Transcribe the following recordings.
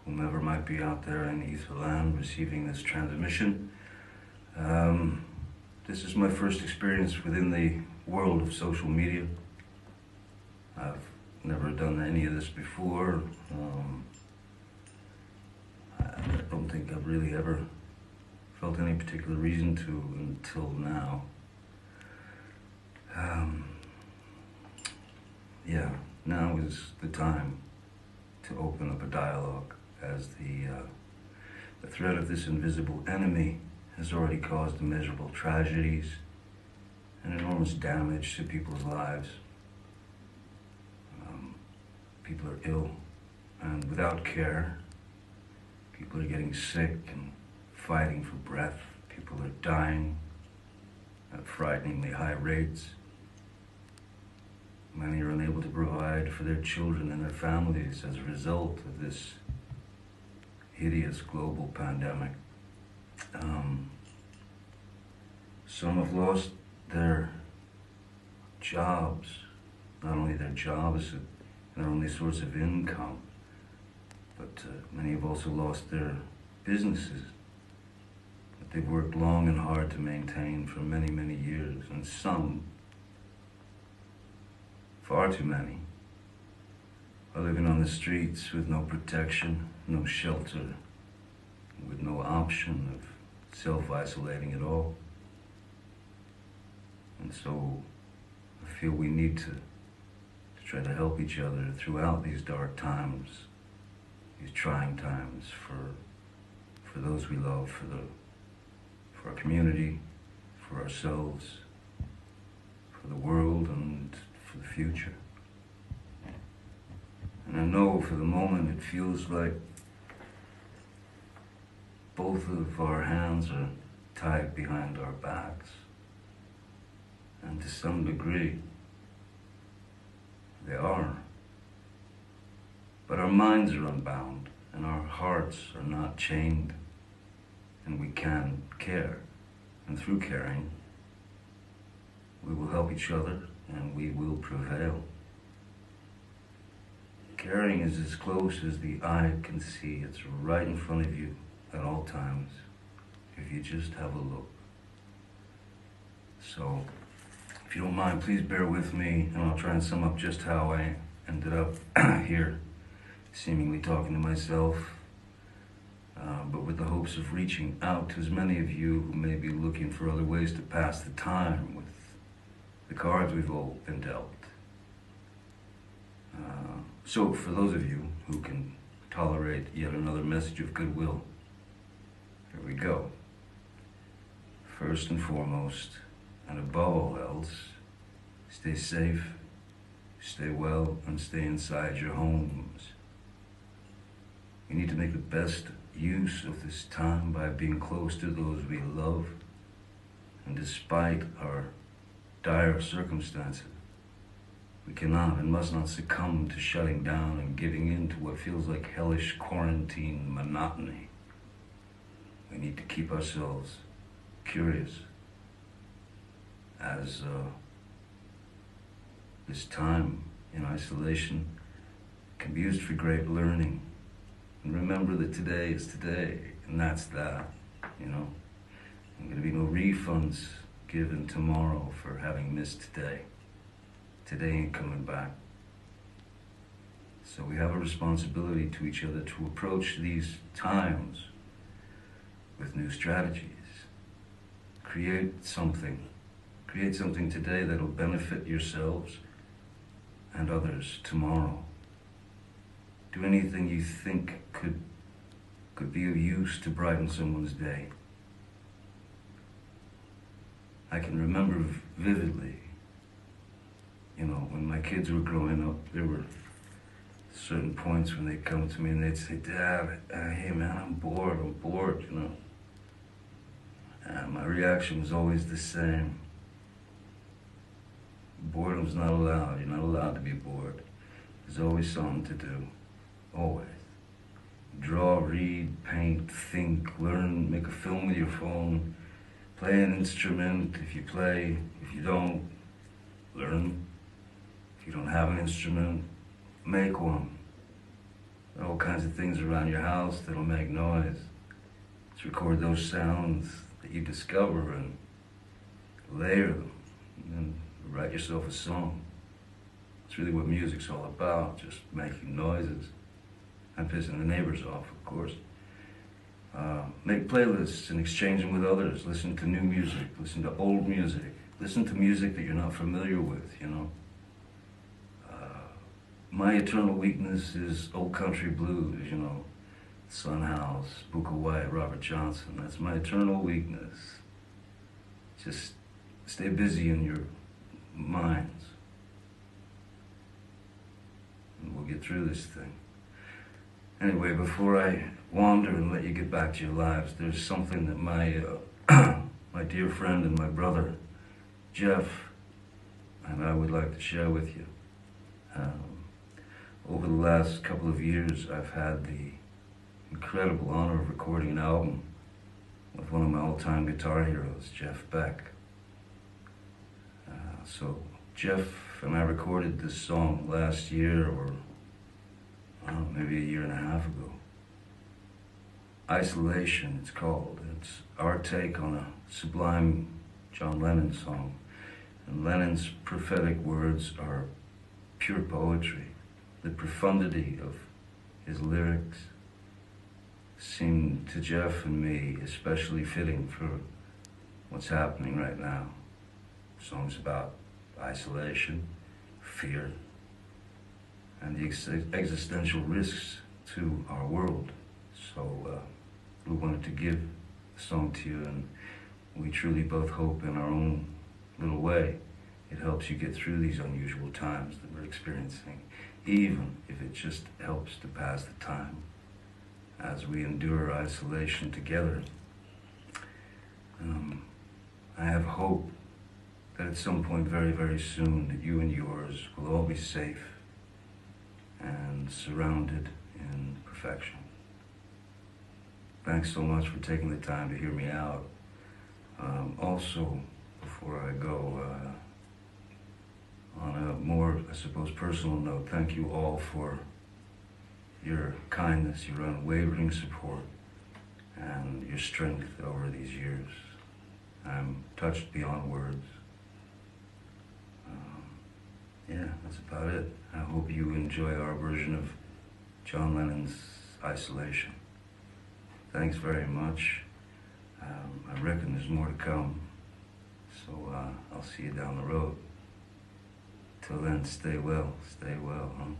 whomever might be out there in Etherland receiving this transmission. This is my first experience within the world of social media. I've never done any of this before. I don't think I've really ever felt any particular reason to until now. Yeah, now is the time to open up a dialogue, as the threat of this invisible enemy has already caused immeasurable tragedies and enormous damage to people's lives. People are ill and without care. People are getting sick and fighting for breath. People are dying at frighteningly high rates. Many are unable to provide for their children and their families as a result of this hideous global pandemic. Some have lost their jobs, not only their jobs, their only source of income, but many have also lost their businesses that they've worked long and hard to maintain for many, many years, and some, far too many, are living on the streets with no protection, no shelter, with no option of self-isolating at all. And so I feel we need to try to help each other throughout these dark times, these trying times for those we love, for our community, for ourselves, for the world, and for the future. And I know for the moment it feels like both of our hands are tied behind our backs. And to some degree, they are. But our minds are unbound, and our hearts are not chained, and we can care. And through caring, we will help each other, and we will prevail. Caring is as close as the eye can see. It's right in front of you at all times, if you just have a look. So, if you don't mind, please bear with me, and I'll try and sum up just how I ended up here, seemingly talking to myself, but with the hopes of reaching out to as many of you who may be looking for other ways to pass the time with the cards we've all been dealt. So for those of you who can tolerate yet another message of goodwill, here we go. First and foremost, and above all else, stay safe, stay well, and stay inside your homes. We need to make the best use of this time by being close to those we love, and despite our dire circumstances, we cannot and must not succumb to shutting down and giving in to what feels like hellish quarantine monotony. We need to keep ourselves curious, as this time in isolation can be used for great learning. And remember that today is today, and that's that, you know. There's going to be no refunds given tomorrow for having missed today. Today ain't coming back. So we have a responsibility to each other to approach these times with new strategies. Create something today that'll benefit yourselves and others tomorrow. Do anything you think could be of use to brighten someone's day. I can remember vividly, when my kids were growing up, there were certain points when they'd come to me and they'd say, "Dad, hey man, I'm bored, And my reaction was always the same. Boredom's not allowed. You're not allowed to be bored. There's always something to do. Always. Draw, read, paint, think, learn, make a film with your phone, play an instrument if you play. If you don't, learn. If you don't have an instrument, make one. all kinds of things around your house that'll make noise. Let's record those sounds that you discover and layer them, and write yourself a song. It's really what music's all about, just making noises and pissing the neighbors off, of course. Make playlists and exchange them with others. Listen to new music, listen to old music, listen to music that you're not familiar with, you know. My eternal weakness is old country blues, you know. Son House, Booker White, Robert Johnson. That's my eternal weakness. Just stay busy in your minds, and we'll get through this thing. Anyway, before I wander and let you get back to your lives, there's something that my my dear friend and my brother, Jeff, and I would like to share with you. Over the last couple of years, I've had the incredible honor of recording an album with one of my all-time guitar heroes, Jeff Beck. So Jeff and I recorded this song last year, or maybe a year and a half ago. Isolation, it's called. It's our take on a sublime John Lennon song. And Lennon's prophetic words are pure poetry. The profundity of his lyrics seemed to Jeff and me especially fitting for what's happening right now. Songs about isolation, fear, and the existential risks to our world. So we wanted to give the song to you, and we truly both hope in our own little way it helps you get through these unusual times that we're experiencing, even if it just helps to pass the time as we endure isolation together. I have hope that at some point very, very soon that you and yours will all be safe and surrounded in perfection. Thanks so much for taking the time to hear me out. Also, before I go, on a more, I suppose, personal note, thank you all for your kindness, your unwavering support, and your strength over these years. I'm touched beyond words. Yeah, that's about it. I hope you enjoy our version of John Lennon's Isolation. Thanks very much. I reckon there's more to come, so I'll see you down the road. Till then, stay well, huh?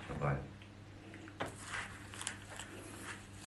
Bye-bye.